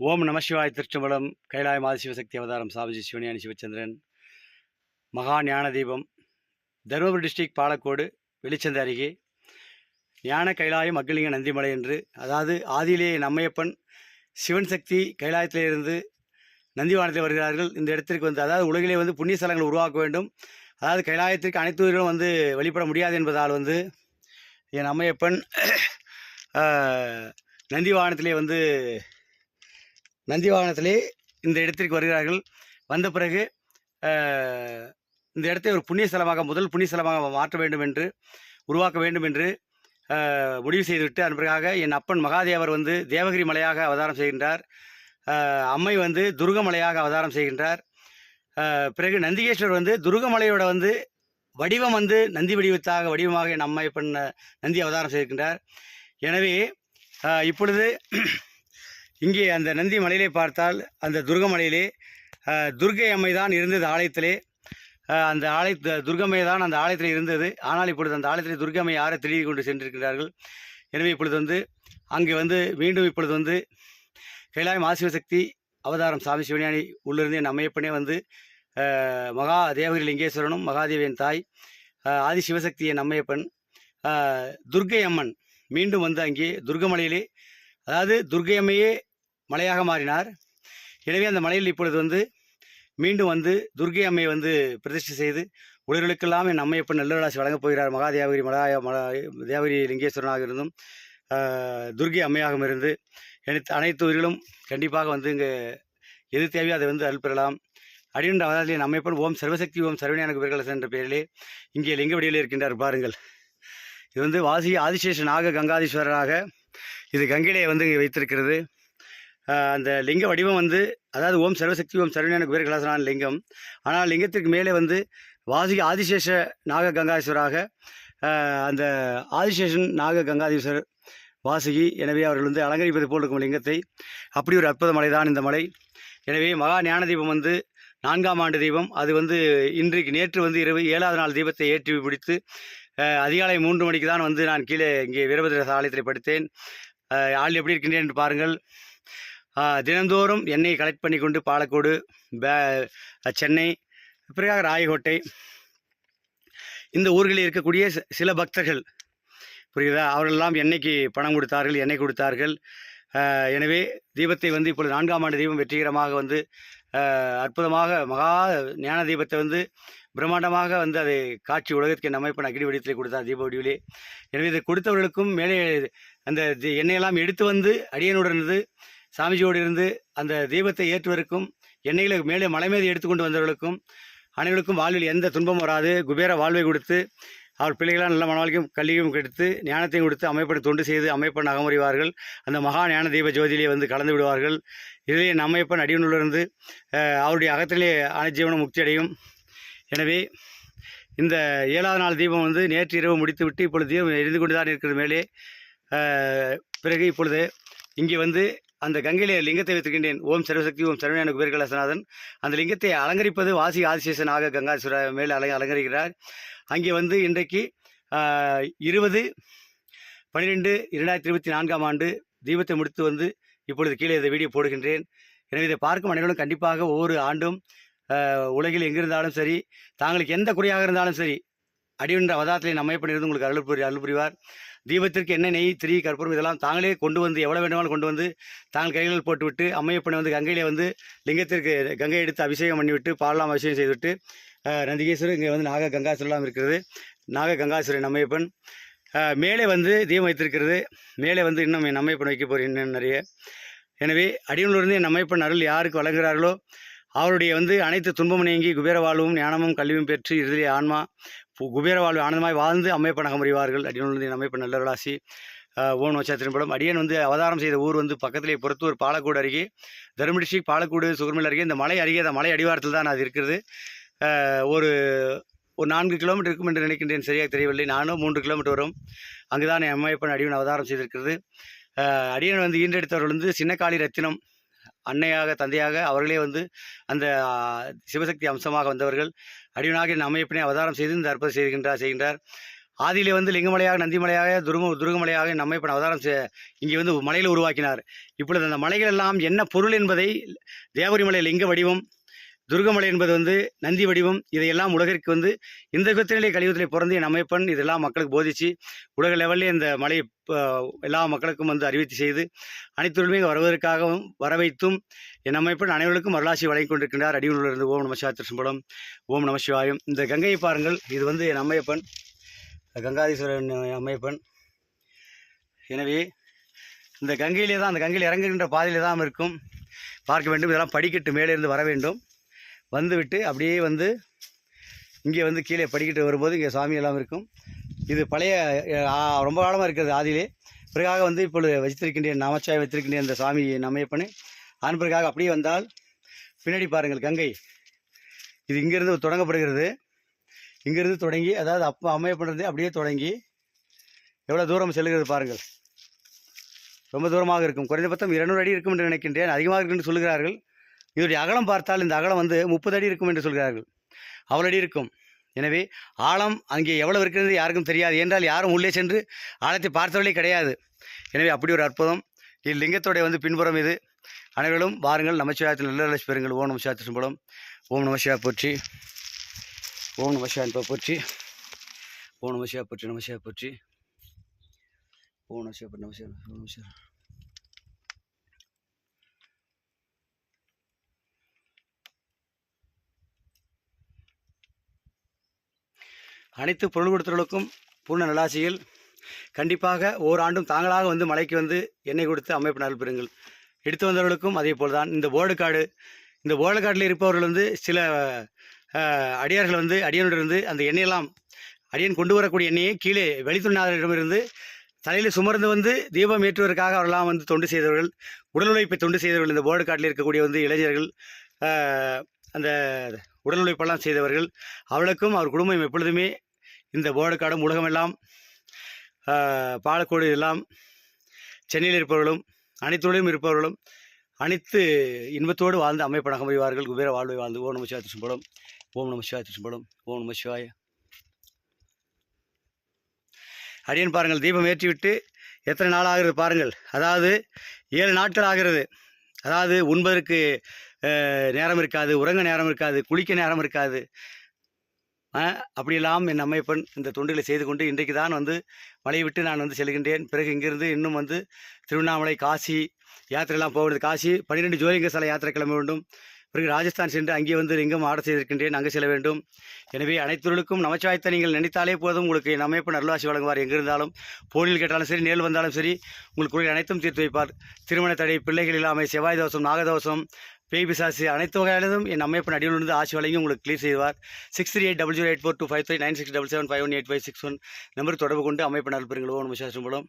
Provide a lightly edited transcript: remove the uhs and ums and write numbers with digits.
ஓம் நம சிவாய் திருச்சம்பலம் கைலாய சிவசக்தி அவதாரம் சாமிஜி சிவஞானி சிவச்சந்திரன் மகா ஞான தீபம் தருமபுரி டிஸ்ட்ரிக்ட் பாலக்கோடு வெளிச்சந்தை அருகே ஞான கைலாயம் அக்னிலிங்க நந்திமலை என்று, அதாவது ஆதியிலே நம்மையப்பன் சிவன் சக்தி கைலாயத்திலிருந்து நந்திவானத்தில் வருகிறார்கள். இந்த இடத்திற்கு வந்து, அதாவது உலகிலே வந்து புண்ணிய ஸ்தலங்கள் உருவாக்க வேண்டும், அதாவது கைலாயத்திற்கு அனைத்து உயிர்களும் வந்து வழிபட முடியாது என்பதால் வந்து என் அம்மையப்பன் நந்திவாகனத்திலே இந்த இடத்திற்கு வருகிறார்கள். வந்த பிறகு இந்த இடத்தை ஒரு புண்ணிய ஸ்தலமாக, முதல் புண்ணிய ஸ்தலமாக மாற்ற வேண்டும் என்று, உருவாக்க வேண்டும் என்று முடிவு செய்துவிட்டு, அதற்காக என் அப்பன் மகாதேவர் வந்து தேவகிரி மலையாக அவதாரம் செய்கின்றார். அம்மை வந்து துர்கமலையாக அவதாரம் செய்கின்றார். பிறகு நந்திகேஸ்வரர் வந்து துர்கமலையோட வந்து வடிவம் வந்து நந்தி வடிவமாக என் அம்மையப்பன் நந்தி அவதாரம் செய்கின்றார். எனவே இப்பொழுது இங்கே அந்த நந்தி மலையிலே பார்த்தால், அந்த துர்கமலையிலே துர்கை அம்மை தான் இருந்தது ஆலயத்திலே. அந்த துர்கம்மை தான் அந்த ஆலயத்தில் இருந்தது. ஆனால் இப்பொழுது அந்த ஆலயத்தில் துர்கம்மை யாரை திருடி கொண்டு சென்றிருக்கிறார்கள். எனவே இப்பொழுது வந்து அங்கே வந்து மீண்டும் இப்பொழுது வந்து கைலாயம் ஆசிவசக்தி அவதாரம் சாமி சிவஞானி உள்ளிருந்து என் அம்மையப்பனே வந்து மகா தேவகிரி லிங்கேஸ்வரனும் மகாதேவியின் தாய் ஆதி சிவசக்தி என் அம்மையப்பன் துர்கை அம்மன் மீண்டும் வந்து அங்கே துர்கமலையிலே, அதாவது துர்கை அம்மையே மலையாக மாறினார். எனவே அந்த மலையில் இப்பொழுது வந்து மீண்டும் வந்து துர்கை அம்மையை வந்து பிரதிஷ்டை செய்து உலர்களுக்கெல்லாம் என் அம்மையப்பன் நல்லராசி வழங்கப் போகிறார். மகாதேவகிரி தேவகிரி லிங்கேஸ்வரனாக இருந்தும் துர்கை அம்மையாகவும் இருந்து அனைத்து உயிர்களும் கண்டிப்பாக வந்து இங்கே எது தேவையோ அதை வந்து அருள் பெறலாம். அப்படின்ற அவதாரத்தில் என் அம்மையப்பன் ஓம் சர்வசக்தி ஓம் சரவணியான குபேரகலசன் என்ற பெயரிலே இங்கே லிங்க வடிவிலே இருக்கின்றார். பாருங்கள், இது வந்து வாசி ஆதிசேஷ நாக கங்காதீஸ்வரராக இது கங்கையிலே வந்து இங்கே வைத்திருக்கிறது. அந்த லிங்க வடிவம் வந்து, அதாவது ஓம் சர்வசக்தி ஓம் சரவணியான குபேரகலசனான லிங்கம். ஆனால் லிங்கத்திற்கு மேலே வந்து ஆதிசேஷ நாக கங்காதீஸ்வராக அந்த ஆதிசேஷன் நாக கங்காதீஸ்வரர் வாசுகி. எனவே அவர்கள் வந்து அலங்கரிப்பது போல் இருக்கும் லிங்கத்தை. அப்படி ஒரு அற்புத மலை தான் இந்த மலை. எனவே மகா ஞான தீபம் வந்து 4ஆம் ஆண்டு தீபம். அது வந்து நேற்று வந்து இரவு 7வது நாள் தீபத்தை ஏற்றி பிடித்து அதிகாலை 3 மணிக்கு தான் வந்து நான் கீழே இங்கே வீரபத்ர ஆலயத்தில் படுத்தேன். ஆள் எப்படி இருக்கின்றேன் என்று பாருங்கள். தினந்தோறும் எண்ணெயை கலெக்ட் பண்ணி கொண்டு பாலக்கோடு, சென்னை, பிறகு ராயகோட்டை, இந்த ஊர்களில் இருக்கக்கூடிய சில பக்தர்கள், புரியுதா, அவர்களெல்லாம் எண்ணெய்க்கு பணம் கொடுத்தார்கள், எண்ணெய் கொடுத்தார்கள். எனவே தீபத்தை வந்து இப்பொழுது 4ஆம் ஆண்டு தீபம் வெற்றிகரமாக வந்து அற்புதமாக மகா ஞான தீபத்தை வந்து பிரம்மாண்டமாக வந்து அதை காட்சி உலகத்துக்கு என் அமைப்பு அக்னி வடிவத்திலே கொடுத்தார், தீப வடிவிலே. எனவே இதை கொடுத்தவர்களுக்கும் மேலே அந்த எண்ணெயெல்லாம் எடுத்து வந்து அடியனுடன் இருந்து சாமிஜியோடு இருந்து அந்த தீபத்தை ஏற்றுவதற்கும் எண்ணெய்களை மேலே மலை மீது எடுத்துக்கொண்டு வந்தவர்களுக்கும் அனைவருக்கும் வாழ்வில் எந்த துன்பமும் வராது. குபேர வாழ்வை கொடுத்து அவர் பிள்ளைகளால் நல்ல மனவாழ்க்கையும் கல்வியும் கெடுத்து ஞானத்தையும் கொடுத்து அமைப்பனை தொண்டு செய்து அமைப்பன் அகமுறிவார்கள். அந்த மகா ஞான தீப ஜோதியிலே வந்து கலந்து விடுவார்கள். இதிலே என் அம்மையப்பன் அடியுள்ளிருந்து அவருடைய அகத்திலே அனைஜீவனம் முக்தி அடையும். எனவே இந்த 7வது நாள் தீபம் வந்து நேற்று இரவு முடித்து விட்டு இப்பொழுது தீபம் எரிந்து கொண்டு தான் இருக்கிறது மேலே. பிறகு இப்பொழுது இங்கே வந்து அந்த கங்கையிலே லிங்கத்தை வைத்திருக்கின்றேன். ஓம் சர்வசக்தி ஓம் சரவணியான குபேரகலசநாதன். அந்த லிங்கத்தை அலங்கரிப்பது வாசி ஆதிசேஷனாக கங்காசுர மேலே அலங்கரிக்கிறார். அங்கே வந்து இன்றைக்கு 20/12/2024ஆம் ஆண்டு தீபத்தை முடித்து வந்து இப்பொழுது கீழே இந்த வீடியோ போடுகின்றேன். எனவே இதை பார்க்கும் அனைவரும் கண்டிப்பாக ஒவ்வொரு ஆண்டும் உலகில் எங்கிருந்தாலும் சரி, தாங்களுக்கு எந்த குறையாக இருந்தாலும் சரி, அடிவென்ற அவதாரத்திலே நம்மைப்பணிருந்து உங்களுக்கு அருள் புரிவார். தீபத்திற்கு எண்ணெய், நெய், திரி, கற்பூரம் இதெல்லாம் தாங்களே கொண்டு வந்து எவ்வளோ வேண்டுமானாலும் கொண்டு வந்து தாங்கள் கைகளில் போட்டுவிட்டு அம்மையப்பனை வந்து கங்கையிலே வந்து லிங்கத்திற்கு கங்கை எடுத்து அபிஷேகம் பண்ணிவிட்டு பாலாம் அபிஷேகம் செய்துவிட்டு நந்திகேஸ்வரர் இங்கே வந்து நாக கங்காசுரெலாம் இருக்கிறது. நாக கங்காசுரன் நம்மையப்பன் மேலே வந்து தீபம் வைத்திருக்கிறது. மேலே வந்து இன்னும் என் நம்மையப்பன் வைக்க போகிறேன் இன்னும் நிறைய. எனவே அடியிலிருந்து என் நம்மையப்பன் அருள் யாருக்கு வழங்குகிறார்களோ அவருடைய வந்து அனைத்து துன்பமும் நீங்கி குபேர வாழ்வும் ஞானமும் கல்வியும் பெற்று இறுதியிலே ஆன்மா குபேர வாழ்வு ஆனந்தமாய் வாழ்ந்து அம்மையப்பன் அகமுறிவார்கள். அடியிலிருந்து என் அம்மைப்பன் நல்லருளாசி. ஓம் நோச்சா திரும்படம். அடியன் வந்து அவதாரம் செய்த ஊர் வந்து பக்கத்திலே புறத்தூர் பாலக்கோடு அருகே, தருமபுரி டிஸ்ட்ரிக்ட் பாலக்கோடு சுகர்மில் அருகே. இந்த மலை அருகே, அந்த மலை அடிவாரத்தில் தான் அது இருக்கிறது. ஒரு 4 கிலோமீட்டர் இருக்கும் என்று நினைக்கின்றேன், சரியாக தெரியவில்லை. 3 கிலோமீட்டர் வரும். அங்கு தான் என் அம்மையப்பன் அடியன் அவதாரம் செய்திருக்கிறது. அடியன் வந்து ஈன்றெடுத்தவர்கள் வந்து சின்னக்காளி ரத்தினம் அன்னையாக தந்தையாக அவர்களே வந்து அந்த சிவசக்தி அம்சமாக வந்தவர்கள். அடியனாக என் அம்மையப்பனை அவதாரம் செய்து இந்த அற்புதம் செய்கின்றார். ஆதியிலே வந்து லிங்கமலையாக, நந்திமலையாக, துருகமலையாக நம்மைப்பன் அவதாரம் இங்கே வந்து மலையில் உருவாக்கினார். இப்பொழுது அந்த மலைகள் எல்லாம் என்ன பொருள் என்பதை தேவரி மலை லிங்க வடிவம், துர்கமலை என்பது வந்து நந்தி வடிவம், இதையெல்லாம் உலகிற்கு வந்து இந்த யுகத்திலே கலியுகத்திலே பிறந்து என் அமைப்பன் இதெல்லாம் மக்களுக்கு போதிச்சு உலக லெவலில் இந்த மலை எல்லா மக்களுக்கும் வந்து அறிவித்து செய்து அனைத்துமே வருவதற்காகவும் வர வைத்தும் என் அமைப்பன் அனைவருக்கும் அருளாசி வழங்கி கொண்டிருக்கின்றார். அடியுள்ளிருந்து ஓம் நம சிவாய திருச்சம்பலம், ஓம் நம சிவாயம். இந்த கங்கையை பாருங்கள், இது வந்து என் அம்மையப்பன் கங்காதீஸ்வரன் அம்மையப்பன். எனவே இந்த கங்கையிலே தான், அந்த கங்கையில் இறங்குகின்ற பாதையிலே தான் இருக்கும், பார்க்க வேண்டும். இதெல்லாம் படிக்கட்டு மேலே இருந்து வர வேண்டும். வந்துவிட்டு அப்படியே வந்து இங்கே வந்து கீழே படிக்கட்டு வரும்போது இங்கே சாமி எல்லாம் இருக்கும். இது பழைய ரொம்ப காலமாக இருக்கிறது ஆதியிலே. பிறகாக வந்து இப்பொழுது வைத்திருக்கின்றேன், நமச்சாய் வைத்திருக்கின்றேன் இந்த சாமி நம்மையப்பனை. அதன் பிறகாக அப்படியே வந்தால் பின்னாடி பாருங்கள் கங்கை. இது இங்கேருந்து தொடங்கப்படுகிறது. இங்கேருந்து தொடங்கி, அதாவது அப்போ அம்மையப்பன்றது அப்படியே தொடங்கி எவ்வளோ தூரம் செல்கிறது பாருங்கள். ரொம்ப தூரமாக இருக்கும். குறைந்தபட்சம் 200 அடி இருக்கும் என்று நினைக்கின்றேன். அதிகமாக இருக்கும் என்று சொல்கிறார்கள். இதோடைய அகலம் பார்த்தால் இந்த அகலம் வந்து 30 அடி இருக்கும் என்று சொல்கிறார்கள். அவ்வளோ அடி இருக்கும். எனவே ஆழம் அங்கே எவ்வளவு இருக்கிறது யாருக்கும் தெரியாது. என்றால் யாரும் உள்ளே சென்று ஆழத்தை பார்த்தவர்களே கிடையாது. எனவே அப்படி ஒரு அற்புதம். இது லிங்கத்தோடைய வந்து பின்புறம் இது. அனைவரும் வாருங்கள், நமச்சிவாயத்தில் நல்ல லட்சி பெறுங்கள். ஓம் நம சிவாய திருச்சம்பலம், ஓம் நம சிவாய போற்றி, ஓம் நம சிவாய போற்றி, ஓம் நம சிவாய போற்றி, நம சிவாய போற்றி, ஓம் நம சிவாய போற்றி, நம சிவாய, ஓம் நம சிவாய. அனைத்து பொருள் கொடுத்தவர்களுக்கும் பூர்ண நல்லாசிகள். கண்டிப்பாக ஓராண்டும் தாங்களாக வந்து மலைக்கு வந்து எண்ணெய் கொடுத்து அமைப்பு நல் பெறுங்கள். எடுத்து வந்தவர்களுக்கும் அதே போல் தான். இந்த போர்டுகாடு, இந்த போர்டுகாட்டில் இருப்பவர்கள் வந்து சில அடியார்கள் வந்து அடியனிடமிருந்து அந்த எண்ணெயெல்லாம் அடியன் கொண்டு வரக்கூடிய எண்ணெயை கீழே வெளித்துணாரிடமிருந்து தலையில் சுமர்ந்து வந்து தீபம் ஏற்றுவதற்காக அவரெல்லாம் வந்து தொண்டு செய்தவர்கள், உடல் உழைப்பை தொண்டு செய்தவர்கள். இந்த போர்டுகாட்டில் இருக்கக்கூடிய வந்து இளைஞர்கள், அந்த உடல் உழைப்பெல்லாம் செய்தவர்கள், அவளுக்கும் அவர் குடும்பம் எப்பொழுதுமே இந்த போர்டுகாடும் உலகமெல்லாம் பாலக்கோடு எல்லாம் சென்னையில் இருப்பவர்களும் அனைத்துடையும் இருப்பவர்களும் அனைத்து இன்பத்தோடு வாழ்ந்து அமைப்பனாக முடிவார்கள். குபேர வாழ்வை வாழ்ந்து. ஓம் நம சிவாய திருச்சம்பலம், ஓம் நம சிவாய திருச்சம்பலம், ஓம் நம சிவாய. அடியன் பாருங்கள், தீபம் ஏற்றிவிட்டு எத்தனை நாள் ஆகிறது பாருங்கள். அதாவது 7 நாட்கள் ஆகிறது. அதாவது உண்பதற்கு நேரம் இருக்காது, உறங்க நேரம் இருக்காது, குளிக்க நேரம் இருக்காது. அப்படியெல்லாம் என் அம்மைப்பன் இந்த தொண்டுகளை செய்து கொண்டு இன்றைக்கு தான் வந்து மலையை விட்டு நான் வந்து செல்கின்றேன். பிறகு இங்கிருந்து இன்னும் வந்து திருவண்ணாமலை, காசி யாத்திரையெல்லாம் போக வேண்டியது. காசி 12 ஜோதிலிங்க ஸ்தல யாத்திரை கிளம்ப வேண்டும். பிறகு ராஜஸ்தான் சென்று அங்கே வந்து லிங்கம் ஆர்டர் செய்திருக்கின்றேன், அங்கே செல்ல வேண்டும். எனவே அனைத்துகளுக்கும் நமச்சிவாயத்தை நீங்கள் நினைத்தாலே போதும், உங்களுக்கு என் அம்மைப்பன் அருள்வாசி வழங்குவார். எங்கிருந்தாலும் போனில் கேட்டாலும் சரி, நேரில் வந்தாலும் சரி, உங்களுக்கு அனைத்தும் தீர்த்து வைப்பார். திருமண தடை, பிள்ளைகள் இல்லாமை, செவ்வாய் தோஷம், நாகதோஷம், பேய் பிசாசு அனைத்து வகையானதும் என் அம்மைப்பன் அடியிலிருந்து ஆட்சி வழங்கி உங்களுக்கு கிளியர் செய்வார். 6380084253 9677518561 நம்பருக்கு தொடர்பு கொண்டு அமைப்பன் அருள் பெறுங்கள். ஓம் நம சிவாய திரும்பலம்.